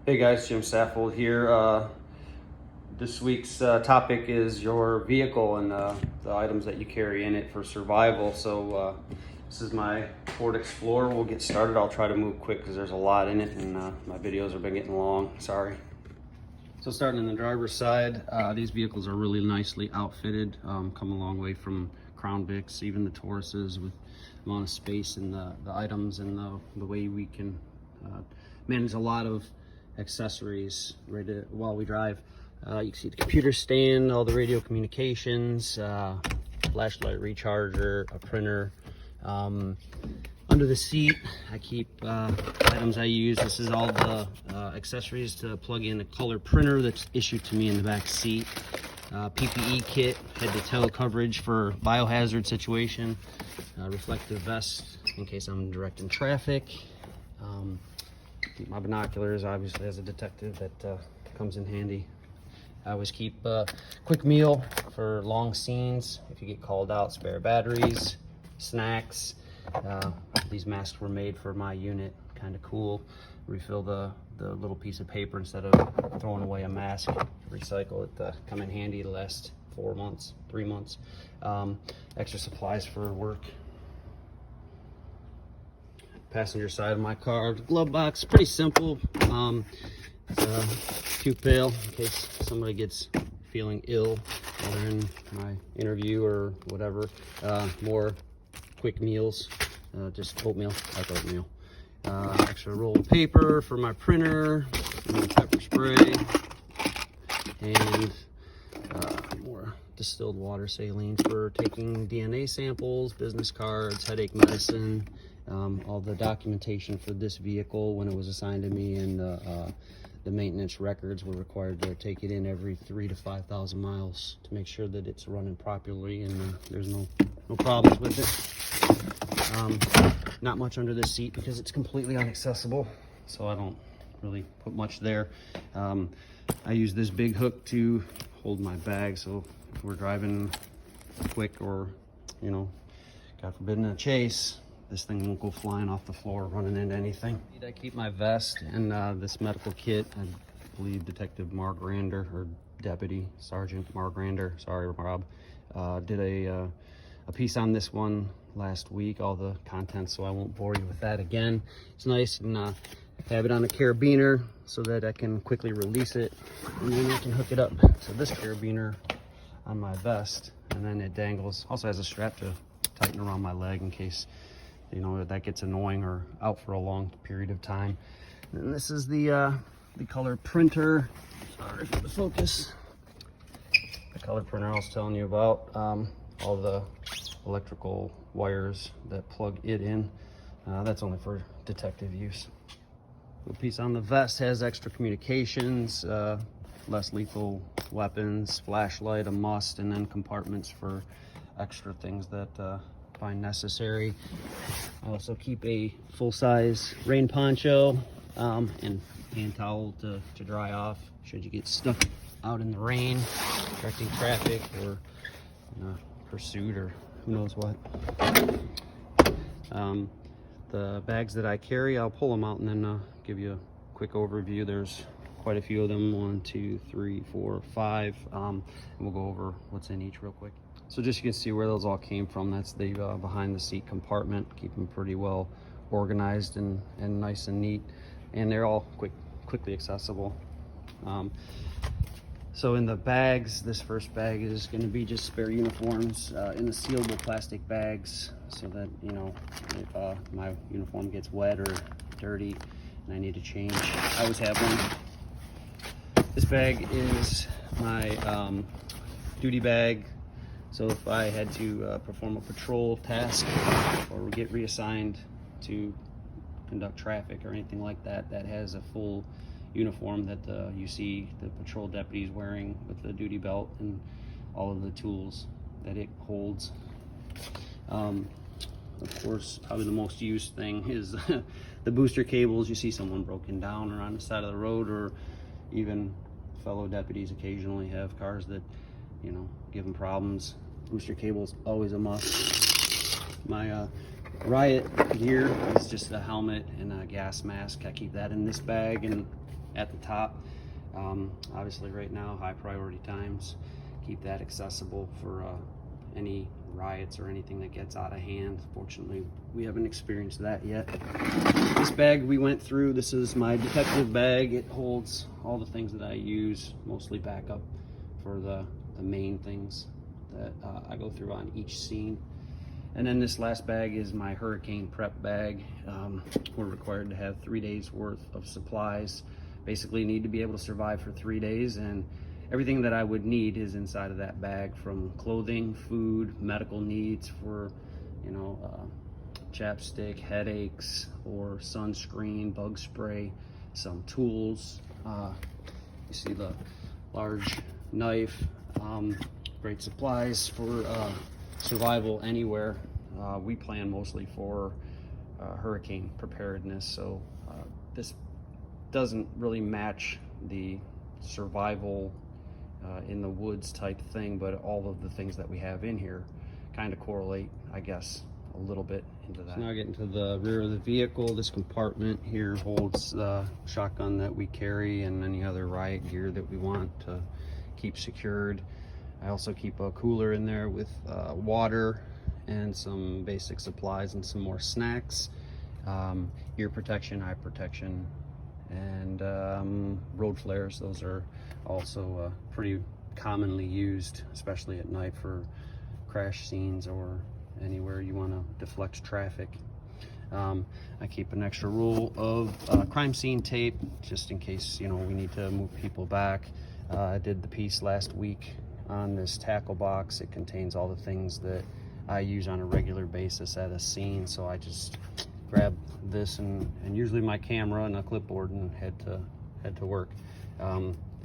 Hey guys, Jim Saffold here. This week's topic is your vehicle and the items that you carry in it for survival. So this is my Ford Explorer. We'll get started. I'll try to move quick because there's a lot in it and my videos have been getting long. Sorry. So starting on the driver's side, these vehicles are really nicely outfitted. Come a long way from Crown Vics, even the Tauruses, with the amount of space and the items and the way we can manage a lot of accessories while we drive. You can see the computer stand, all the radio communications, flashlight recharger, a printer. Under the seat, I keep items I use. This is all the accessories to plug in a color printer that's issued to me in the back seat. PPE kit, head to toe coverage for biohazard situation, reflective vest in case I'm directing traffic. Keep my binoculars, obviously, as a detective, that comes in handy. I always keep a quick meal for long scenes. If you get called out, spare batteries, snacks. These masks were made for my unit, kind of cool. Refill the little piece of paper instead of throwing away a mask. Recycle it, come in handy the last 4 months, 3 months. Extra supplies for work. Passenger side of my car, the glove box, pretty simple. It's a puke pail in case somebody gets feeling ill while they're in my interview or whatever. More quick meals, just oatmeal, like oatmeal. Extra roll of paper for my printer, pepper spray, and more distilled water saline for taking DNA samples, business cards, headache medicine. All the documentation for this vehicle when it was assigned to me, and the maintenance records were required to take it in every 3,000 to 5,000 miles to make sure that it's running properly and there's no problems with it. Not much under this seat because it's completely inaccessible, so I don't really put much there. I use this big hook to hold my bag, so if we're driving quick or, God forbid, in a chase, this thing won't go flying off the floor, running into anything. I keep my vest and this medical kit. I believe Detective Margrander, or Deputy Sergeant Margrander, sorry Rob, did a piece on this one last week, all the contents, so I won't bore you with that again. It's nice and have it on a carabiner so that I can quickly release it and then I can hook it up. So this carabiner on my vest, and then it dangles. Also has a strap to tighten around my leg in case that gets annoying or out for a long period of time. And this is the color printer. Sorry for the focus. The color printer I was telling you about. All the electrical wires that plug it in. That's only for detective use. The piece on the vest has extra communications, less lethal weapons, flashlight, a must, and then compartments for extra things that find necessary. I also keep a full-size rain poncho and hand towel to dry off should you get stuck out in the rain, directing traffic or pursuit or who knows what. The bags that I carry, I'll pull them out and then give you a quick overview. There's quite a few of them, 1, 2, 3, 4, 5, and we'll go over what's in each real quick. So just you can see where those all came from. That's the behind the seat compartment. Keep them pretty well organized and nice and neat, and they're all quickly accessible. So in the bags, this first bag is going to be just spare uniforms in the sealable plastic bags, so that if my uniform gets wet or dirty and I need to change, I always have one. This bag is my duty bag. So if I had to perform a patrol task or get reassigned to conduct traffic or anything like that, that has a full uniform that you see the patrol deputies wearing with the duty belt and all of the tools that it holds. Of course, probably the most used thing is the booster cables. You see someone broken down or on the side of the road, or even fellow deputies occasionally have cars that give them problems. Booster cables always a must. My riot gear is just a helmet and a gas mask. I keep that in this bag, and at the top. Obviously right now, high priority times, keep that accessible for any riots or anything that gets out of hand. Fortunately, we haven't experienced that yet. This bag we went through, this is my detective bag. It holds all the things that I use, mostly backup for the main things that I go through on each scene. And then this last bag is my hurricane prep bag. We're required to have 3 days worth of supplies. Basically need to be able to survive for 3 days, and everything that I would need is inside of that bag, from clothing, food, medical needs for, you know, chapstick, headaches, or sunscreen, bug spray, some tools. You see the large knife, great supplies for survival anywhere. We plan mostly for hurricane preparedness, so this doesn't really match the survival in the woods type thing, but all of the things that we have in here kind of correlate, I guess, a little bit into that. So now getting to the rear of the vehicle, this compartment here holds the shotgun that we carry and any other riot gear that we want to keep secured. I also keep a cooler in there with water and some basic supplies and some more snacks, ear protection, eye protection, and road flares. Those are also pretty commonly used, especially at night for crash scenes or anywhere you want to deflect traffic. I keep an extra roll of crime scene tape just in case, you know, we need to move people back. I did the piece last week on this tackle box. It contains all the things that I use on a regular basis at a scene, so I just grab this and usually my camera and a clipboard and head to work.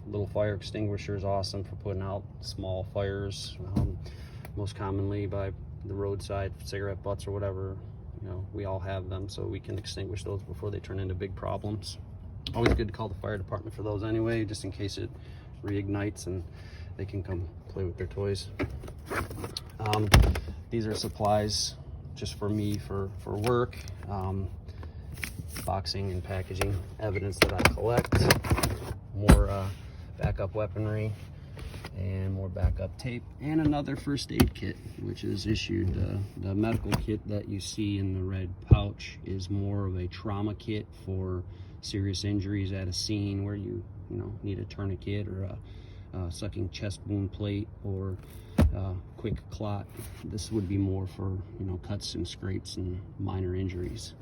Little fire extinguisher is awesome for putting out small fires, most commonly by the roadside, cigarette butts or whatever. You know, we all have them, so we can extinguish those before they turn into big problems. Always good to call the fire department for those anyway, just in case it reignites and they can come play with their toys. These are supplies just for me for work, boxing and packaging evidence that I collect, more backup weaponry, and more backup tape, and another first aid kit, which is issued. The medical kit that you see in the red pouch is more of a trauma kit for serious injuries at a scene where you need a tourniquet or a sucking chest wound plate or quick clot. This would be more for cuts and scrapes and minor injuries.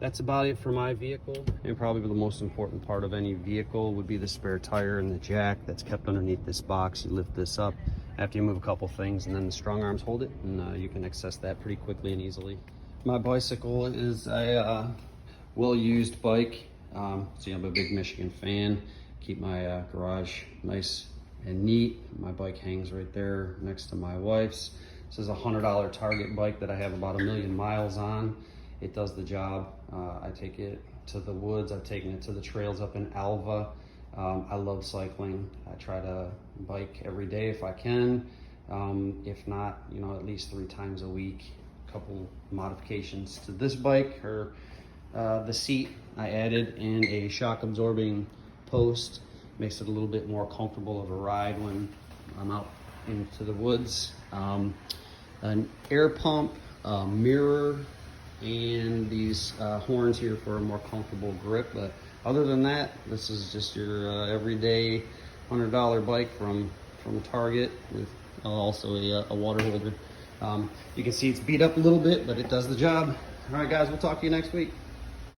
That's about it for my vehicle, and probably the most important part of any vehicle would be the spare tire and the jack that's kept underneath this box. You lift this up after you move a couple things, and then the strong arms hold it, and you can access that pretty quickly and easily. My bicycle is a well-used bike. See, I'm a big Michigan fan. Keep my garage nice and neat. My bike hangs right there next to my wife's. This is a $100 Target bike that I have about 1 million miles on. It does the job. I take it to the woods. I've taken it to the trails up in Alva. I love cycling. I try to bike every day if I can. If not, at least 3 times a week. A couple modifications to this bike, or the seat I added in a shock absorbing post. Makes it a little bit more comfortable of a ride when I'm out into the woods. An air pump, mirror, and these horns here for a more comfortable grip. But other than that, this is just your everyday $100 bike from Target, with also a water holder. You can see it's beat up a little bit, but it does the job. All right, guys, we'll talk to you next week.